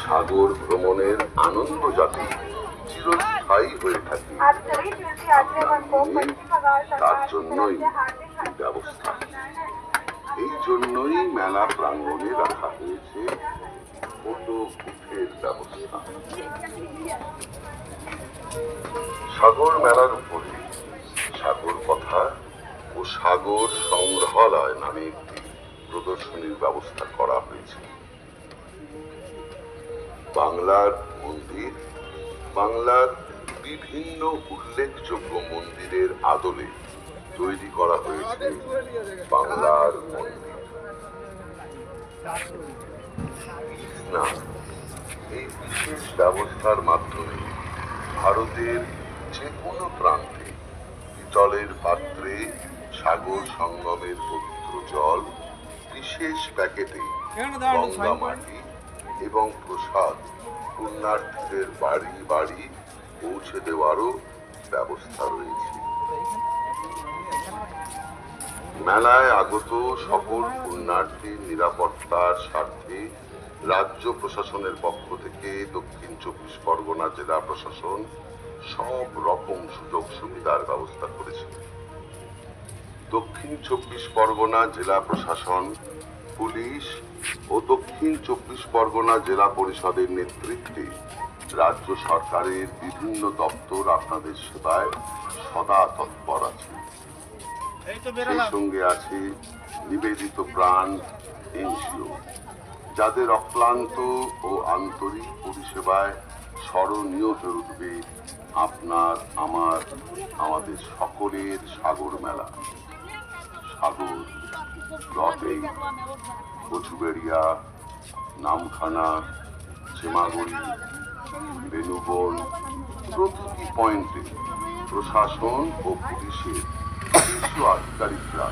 সাগর ভ্রমণের আনন্দ যাতে চিরস্থায়ী হয়ে থাকে তার জন্যই ব্যবস্থা। এই জন্যই মেলা প্রাঙ্গণে রাখা হয়েছে ফটো বুথের ব্যবস্থা। সাগর মেলার উপরে সাগর কথা ও সাগর সংগ্রহালয় নামে একটি প্রদর্শনীর ব্যবস্থা করা হয়েছে। বাংলার মন্দির, বাংলার বিভিন্ন উল্লেখযোগ্য মন্দিরের আদলে তৈরি করা হয়েছে বাংলার মন্দির। এই বিশেষ ব্যবস্থার মাধ্যমে ভারতের যে কোনো প্রান্তে পিতলের পাত্রে সাগর সঙ্গমের পবিত্র জল বিশেষ প্যাকেটে গঙ্গা মাটি এবং প্রসাদ পুণ্যার্থীদের বাড়ি বাড়ি পৌঁছে দেওয়ারও ব্যবস্থা রয়েছে। মেলায় আগত সকল পুণ্যার্থীর নিরাপত্তার স্বার্থে রাজ্য প্রশাসনের পক্ষ থেকে দক্ষিণ 24 পরগনা জেলা প্রশাসন সব রকম সুযোগ সুবিধার ব্যবস্থা করেছে। দক্ষিণ 24 পরগনা জেলা প্রশাসন, পুলিশ ও দক্ষিণ 24 পরগনা জেলা পরিষদের নেতৃত্বে রাজ্য সরকারের বিভিন্ন দপ্তর আপনাদের সেবায় সদা তৎপর আছে। সেই সঙ্গে আছে নিবেদিত প্রাণ এনজিও, যাদের অক্লান্ত ও আন্তরিক পরিষেবায় স্মরণীয় হয়ে উঠবে আপনার, আমার, আমাদের সকলের সাগর মেলা। সাগর, রথে, কচুবেড়িয়া, নামখানা, চেমাগুড়ি, বেনুবন প্রতিটি পয়েন্টে প্রশাসন ও পুলিশের শীর্ষ আধিকারিকরা